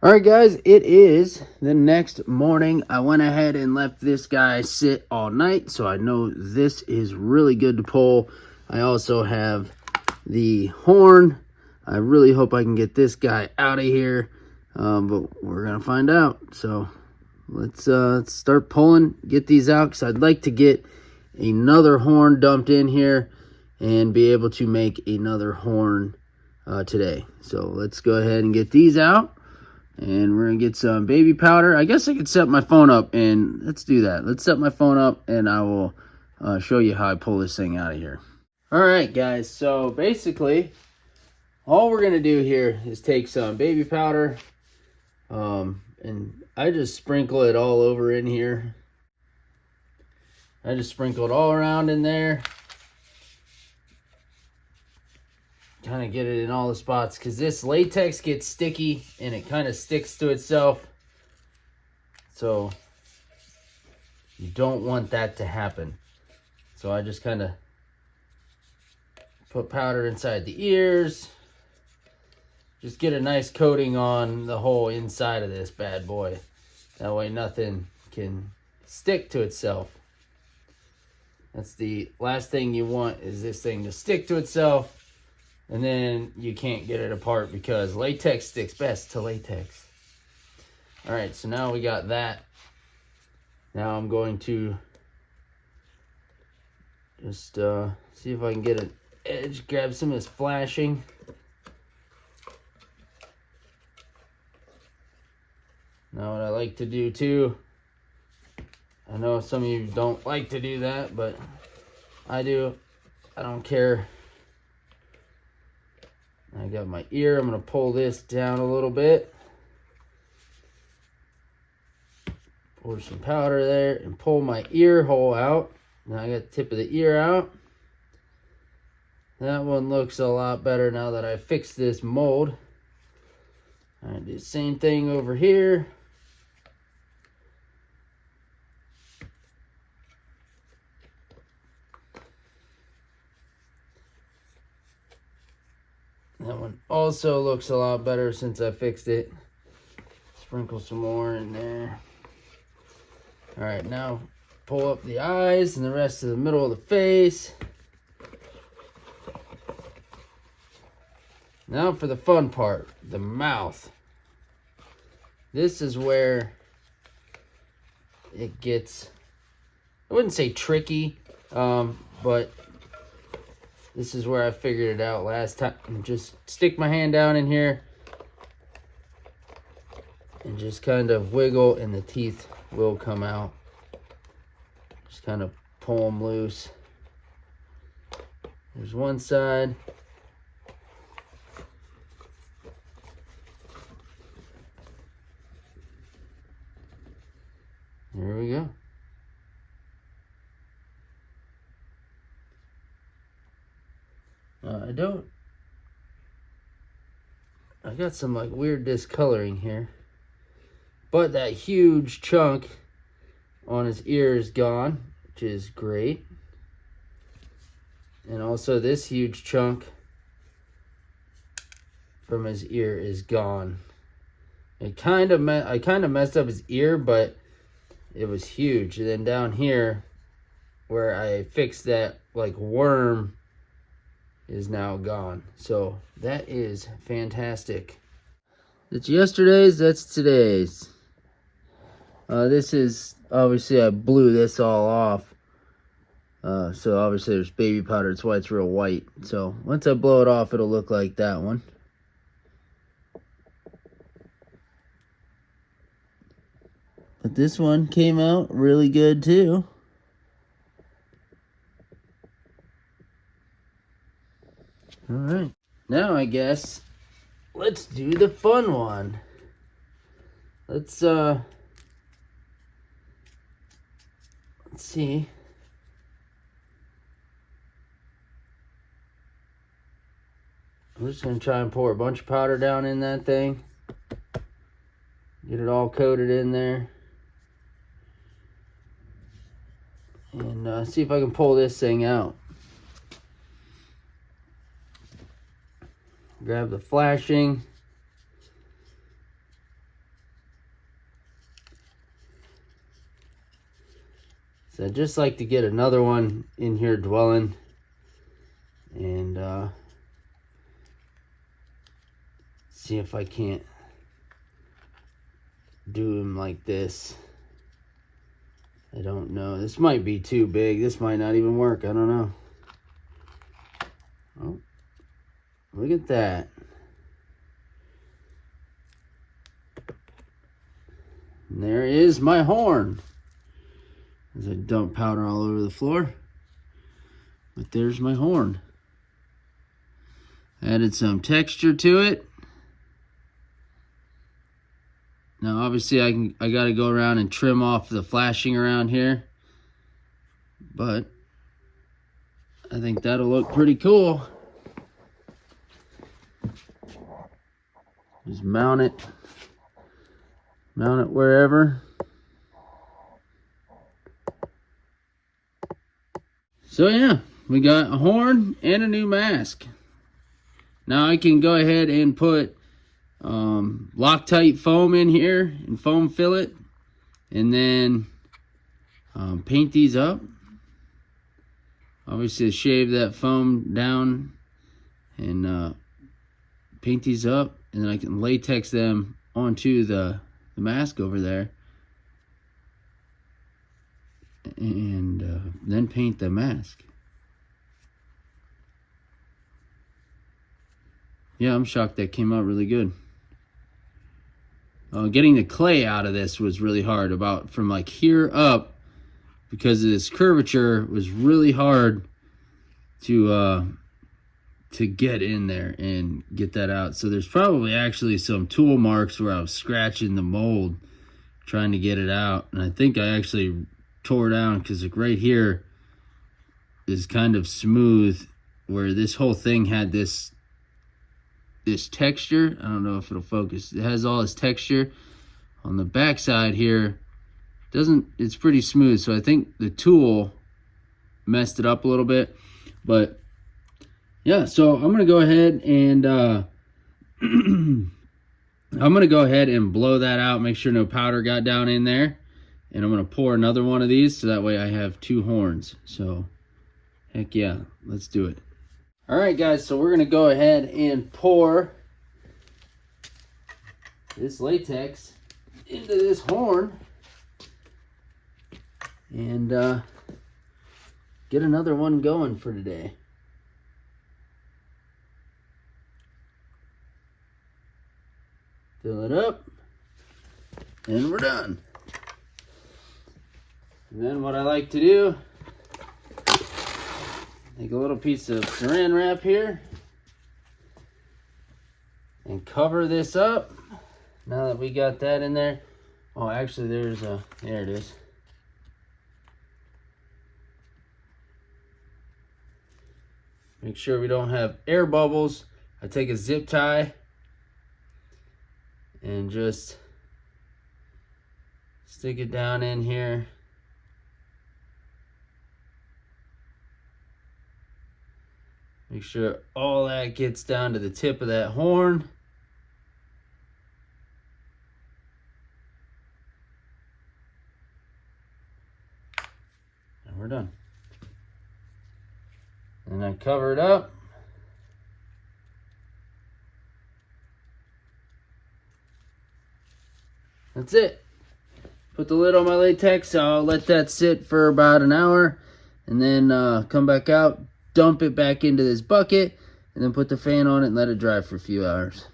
All right, guys, it is the next morning. I went ahead and left this guy sit all night, so I know this is really good to pull. I also have the horn. I really hope I can get this guy out of here, but we're going to find out. So let's start pulling, get these out, because I'd like to get another horn dumped in here and be able to make another horn today. So let's go ahead and get these out. And we're going to get some baby powder. I guess I could set my phone up, and let's do that. Let's set my phone up, and I will show you how I pull this thing out of here. All right, guys. So basically, all we're going to do here is take some baby powder, and I just sprinkle it all over in here. I just sprinkle it all around in there. Kind of get it in all the spots, because this latex gets sticky and it kind of sticks to itself, so you don't want that to happen. So I just kind of put powder inside the ears, just get a nice coating on the whole inside of this bad boy, that way nothing can stick to itself. That's the last thing you want, is this thing to stick to itself. And then you can't get it apart, because latex sticks best to latex. All right, so now we got that. Now I'm going to just see if I can get an edge, grab some of this flashing. Now what I like to do too, I know some of you don't like to do that, but I do. I don't care. I got my ear. I'm going to pull this down a little bit. Pour some powder there and pull my ear hole out. Now I got the tip of the ear out. That one looks a lot better now that I fixed this mold. I do the same thing over here. That one also looks a lot better since I fixed it. Sprinkle some more in there. All right, now pull up the eyes and the rest of the middle of the face. Now for the fun part, the mouth. This is where it gets, I wouldn't say tricky, but this is where I figured it out last time. Just stick my hand down in here and just kind of wiggle, and the teeth will come out. Just kind of pull them loose. There's one side. There we go. I got some like weird discoloring here, but that huge chunk on his ear is gone, which is great. And also this huge chunk from his ear is gone. I kind of messed up his ear, but it was huge. And then down here where I fixed that like worm is now gone. So that is fantastic. It's yesterday's, that's today's. This is, obviously I blew this all off. So obviously there's baby powder, that's why it's real white. So once I blow it off, it'll look like that one. But this one came out really good too. All right, now I guess let's do the fun one. Let's see. I'm just gonna try and pour a bunch of powder down in that thing. Get it all coated in there. And see if I can pull this thing out. Grab the flashing. So I'd just like to get another one in here dwelling. And see if I can't do him like this. I don't know. This might be too big. This might not even work. I don't know. Oh, look at that. And there is my horn. As I dump powder all over the floor. But there's my horn. Added some texture to it. Now obviously I gotta go around and trim off the flashing around here. But I think that'll look pretty cool. Just mount it wherever. So yeah, we got a horn and a new mask. Now I can go ahead and put Loctite foam in here and foam fill it, and then paint these up. Obviously shave that foam down and paint these up, and then I can latex them onto the mask over there, and then paint the mask. Yeah, I'm shocked that came out really good. Getting the clay out of this was really hard. About from like here up, because of this curvature, was really hard to get in there and get that out. So there's probably actually some tool marks where I was scratching the mold trying to get it out. And I think I actually tore down, because like right here is kind of smooth, where this whole thing had this texture. I don't know if it'll focus. It has all this texture on the back side here. It's pretty smooth, so I think the tool messed it up a little bit. But yeah, so I'm gonna go ahead and I'm gonna go ahead and blow that out, make sure no powder got down in there, and I'm gonna pour another one of these so that way I have two horns. So heck yeah, let's do it. All right, guys, so we're gonna go ahead and pour this latex into this horn and get another one going for today. Fill it up, and we're done. And then what I like to do, take a little piece of saran wrap here and cover this up. Now that we got that in there. Oh, actually there it is. Make sure we don't have air bubbles. I take a zip tie and just stick it down in here. Make sure all that gets down to the tip of that horn. And we're done. And I cover it up. That's it. Put the lid on my latex. I'll let that sit for about an hour, and then come back out, dump it back into this bucket, and then put the fan on it and let it dry for a few hours.